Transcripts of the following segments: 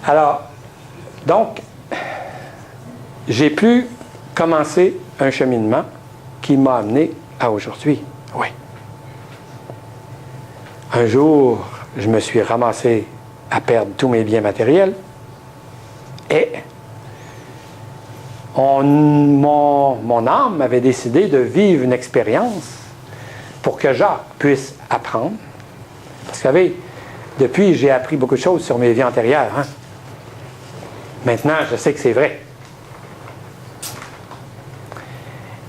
Alors, donc, j'ai pu commencer un cheminement qui m'a amené à aujourd'hui. Oui. Un jour, je me suis ramassé à perdre tous mes biens matériels et mon âme avait décidé de vivre une expérience pour que Jacques puisse apprendre. Parce que vous savez, depuis, j'ai appris beaucoup de choses sur mes vies antérieures. Hein? Maintenant, je sais que c'est vrai.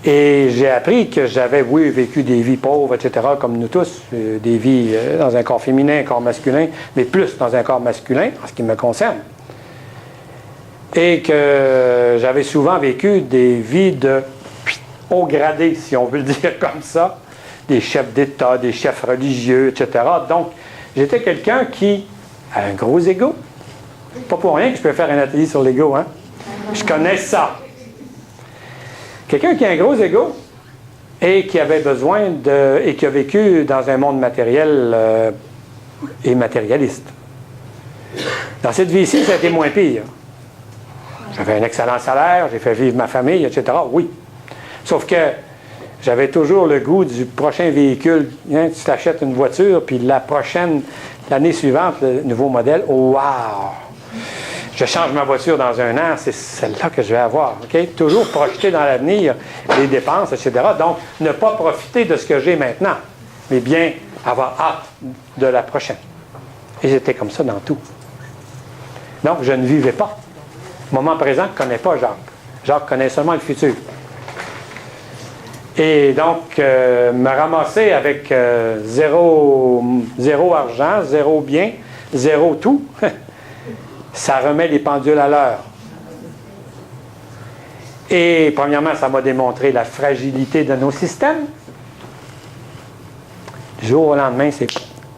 Et j'ai appris que j'avais, oui, vécu des vies pauvres, etc., comme nous tous, des vies dans un corps féminin, un corps masculin, mais plus dans un corps masculin, en ce qui me concerne. Et que j'avais souvent vécu des vies de haut gradé, si on veut le dire comme ça, des chefs d'État, des chefs religieux, etc. Donc, j'étais quelqu'un qui a un gros ego. Pas pour rien que je peux faire un atelier sur l'ego, hein? Je connais ça. Quelqu'un qui a un gros ego et qui avait besoin de... et qui a vécu dans un monde matériel et matérialiste. Dans cette vie-ci, ça a été moins pire. J'avais un excellent salaire, j'ai fait vivre ma famille, etc. Oui. Sauf que j'avais toujours le goût du prochain véhicule. Hein, tu t'achètes une voiture, puis l'année suivante, le nouveau modèle, oh, wow! Je change ma voiture dans un an, c'est celle-là que je vais avoir. Okay? Toujours projeter dans l'avenir les dépenses, etc. Donc, ne pas profiter de ce que j'ai maintenant, mais bien avoir hâte de la prochaine. Et j'étais comme ça dans tout. Donc, je ne vivais pas. Au moment présent, je ne connais pas Jacques. Jacques connaît seulement le futur. Et donc, me ramasser avec zéro argent, zéro bien, zéro tout, ça remet les pendules à l'heure. Et premièrement, ça m'a démontré la fragilité de nos systèmes. Du jour au lendemain, c'est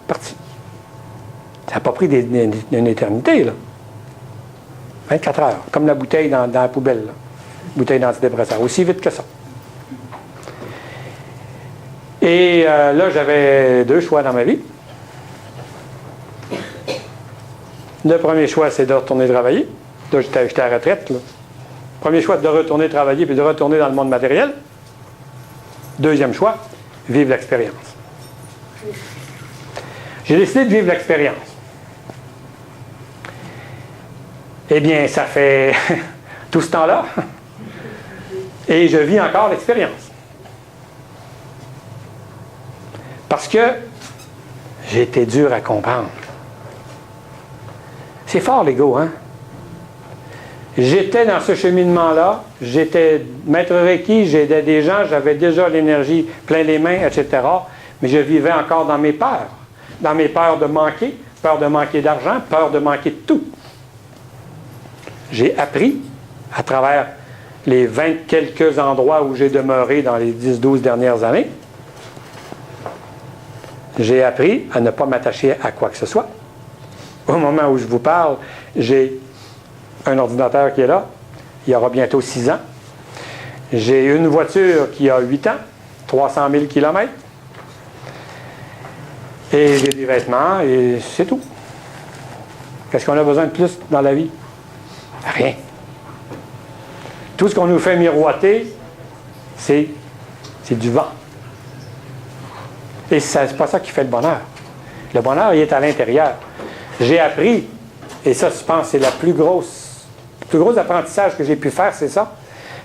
parti. Ça n'a pas pris une éternité, là. 24 heures, comme la bouteille dans la poubelle, là. Bouteille d'antidépresseur, aussi vite que ça. Et là, j'avais deux choix dans ma vie. Le premier choix, c'est de retourner travailler. Là, j'étais à la retraite. Là. Premier choix, de retourner travailler puis de retourner dans le monde matériel. Deuxième choix, vivre l'expérience. J'ai décidé de vivre l'expérience. Eh bien, ça fait tout ce temps-là. Et je vis encore l'expérience. Parce que j'ai été dur à comprendre. C'est fort, l'ego, hein? J'étais dans ce cheminement-là, j'étais maître Reiki, j'aidais des gens, j'avais déjà l'énergie plein les mains, etc. Mais je vivais encore dans mes peurs. Dans mes peurs de manquer d'argent, peur de manquer de tout. J'ai appris, à travers les 20 quelques endroits où j'ai demeuré dans les 10-12 dernières années, j'ai appris à ne pas m'attacher à quoi que ce soit. Au moment où je vous parle, j'ai un ordinateur qui est là. Il y aura bientôt 6 ans. J'ai une voiture qui a 8 ans, 300 000 km. Et j'ai des vêtements et c'est tout. Qu'est-ce qu'on a besoin de plus dans la vie? Rien. Tout ce qu'on nous fait miroiter, c'est du vent. Et c'est pas ça qui fait le bonheur. Le bonheur, il est à l'intérieur. J'ai appris, et ça, je pense, c'est le plus gros apprentissage que j'ai pu faire, c'est ça.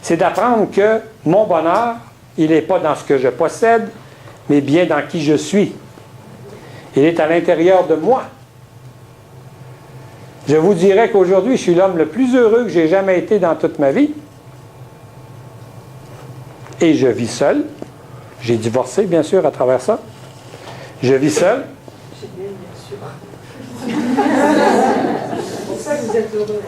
C'est d'apprendre que mon bonheur, il n'est pas dans ce que je possède, mais bien dans qui je suis. Il est à l'intérieur de moi. Je vous dirais qu'aujourd'hui, je suis l'homme le plus heureux que j'ai jamais été dans toute ma vie. Et je vis seul. J'ai divorcé, bien sûr, à travers ça. Je vis seul. Bien sûr. C'est pour ça que vous êtes heureux.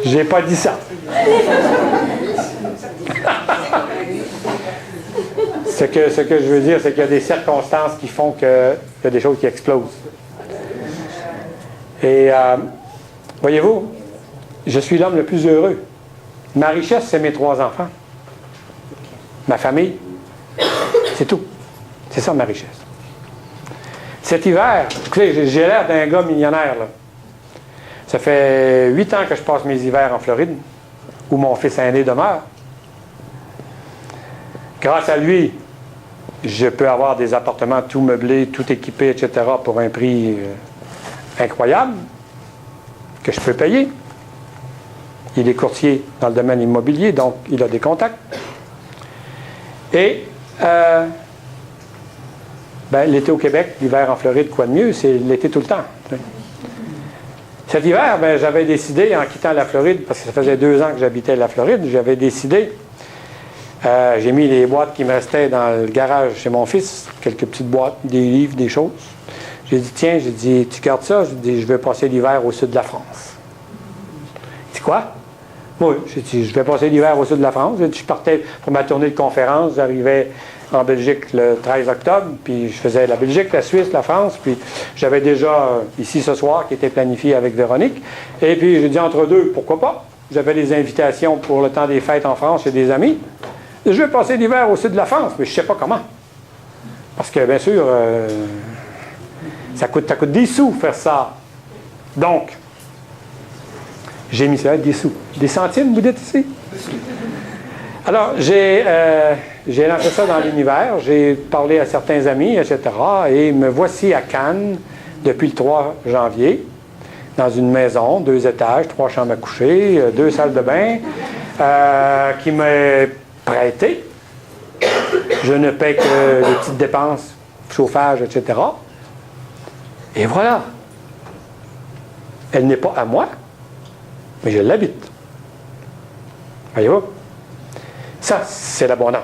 J'ai pas dit ça. Ce que je veux dire, c'est qu'il y a des circonstances qui font qu'il y a des choses qui explosent. Et voyez-vous, je suis l'homme le plus heureux. Ma richesse, c'est mes 3 enfants. Ma famille, c'est tout. C'est ça ma richesse. Cet hiver, écoutez, j'ai l'air d'un gars millionnaire, là. Ça fait 8 ans que je passe mes hivers en Floride, où mon fils aîné demeure. Grâce à lui, je peux avoir des appartements tout meublés, tout équipés, etc., pour un prix incroyable, que je peux payer. Il est courtier dans le domaine immobilier, donc il a des contacts. Et l'été au Québec, l'hiver en Floride, quoi de mieux, c'est l'été tout le temps. Cet hiver, j'avais décidé, en quittant la Floride, parce que ça faisait 2 ans que j'habitais la Floride, j'avais décidé, j'ai mis les boîtes qui me restaient dans le garage chez mon fils, quelques petites boîtes, des livres, des choses. J'ai dit, tiens, tu gardes ça? J'ai dit, je vais passer l'hiver au sud de la France. Il dit, quoi? Oui, j'ai dit, je vais passer l'hiver au sud de la France. J'ai dit, je partais pour ma tournée de conférence, j'arrivais en Belgique le 13 octobre, puis je faisais la Belgique, la Suisse, la France, puis j'avais déjà ici ce soir qui était planifié avec Véronique. Et puis j'ai dit entre deux, pourquoi pas? J'avais des invitations pour le temps des fêtes en France chez des amis. Je vais passer l'hiver au sud de la France, mais je ne sais pas comment. Parce que bien sûr, ça coûte des sous faire ça. Donc, j'ai mis ça, des sous. Des centimes, vous dites ici? Alors, j'ai lancé ça dans l'univers, j'ai parlé à certains amis, etc. Et me voici à Cannes depuis le 3 janvier, dans une maison, 2 étages, 3 chambres à coucher, 2 salles de bain, qui m'est prêtée. Je ne paie que les petites dépenses, chauffage, etc. Et voilà. Elle n'est pas à moi, mais je l'habite. Voyez-vous? Ça, c'est l'abondance.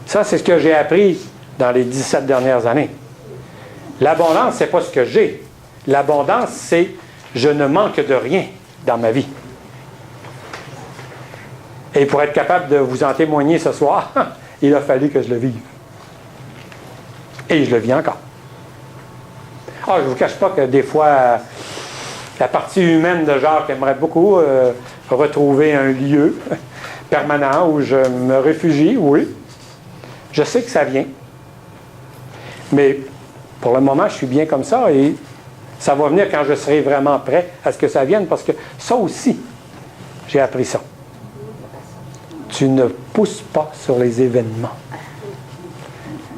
Ça, c'est ce que j'ai appris dans les 17 dernières années. L'abondance, ce n'est pas ce que j'ai. L'abondance, c'est je ne manque de rien dans ma vie. Et pour être capable de vous en témoigner ce soir, il a fallu que je le vive. Et je le vis encore. Je ne vous cache pas que des fois, la partie humaine de Jacques aimerait beaucoup retrouver un lieu permanent où je me réfugie, oui. Je sais que ça vient. Mais pour le moment, je suis bien comme ça et ça va venir quand je serai vraiment prêt à ce que ça vienne parce que ça aussi, j'ai appris ça. Tu ne pousses pas sur les événements.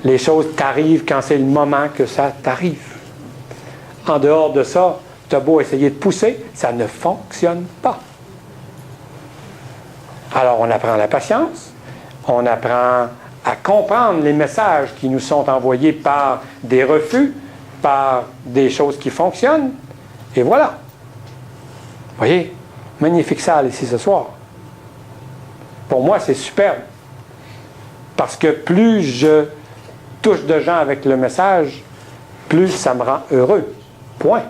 Les choses t'arrivent quand c'est le moment que ça t'arrive. En dehors de ça, tu as beau essayer de pousser, ça ne fonctionne pas. Alors, on apprend la patience, on apprend à comprendre les messages qui nous sont envoyés par des refus, par des choses qui fonctionnent, et voilà. Vous voyez, magnifique salle ici ce soir. Pour moi, c'est superbe. Parce que plus je touche de gens avec le message, plus ça me rend heureux. Point.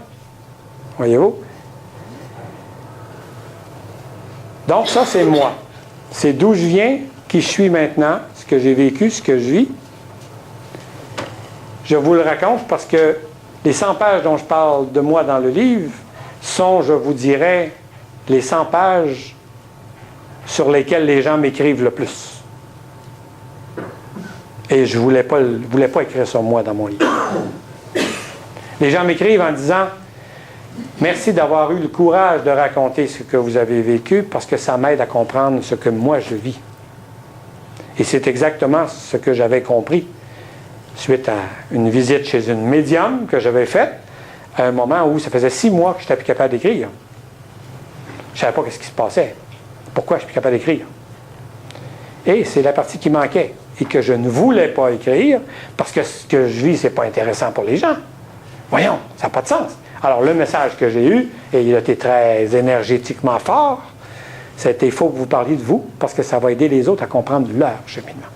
Voyez-vous? Donc ça, c'est moi. C'est d'où je viens, qui je suis maintenant, ce que j'ai vécu, ce que je vis. Je vous le raconte parce que les 100 pages dont je parle de moi dans le livre sont, je vous dirais, les 100 pages sur lesquelles les gens m'écrivent le plus. Et je ne voulais pas écrire sur moi dans mon livre. Les gens m'écrivent en disant « Merci d'avoir eu le courage de raconter ce que vous avez vécu parce que ça m'aide à comprendre ce que moi je vis. » Et c'est exactement ce que j'avais compris suite à une visite chez une médium que j'avais faite à un moment où ça faisait 6 mois que je n'étais plus capable d'écrire. Je ne savais pas ce qui se passait. Pourquoi je ne suis plus capable d'écrire? Et c'est la partie qui manquait et que je ne voulais pas écrire parce que ce que je vis, ce n'est pas intéressant pour les gens. Voyons, ça n'a pas de sens. Alors, le message que j'ai eu, et il a été très énergétiquement fort, c'était il faut que vous parliez de vous parce que ça va aider les autres à comprendre leur cheminement.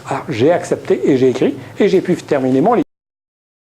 Alors, j'ai accepté et j'ai écrit et j'ai pu terminer mon livre.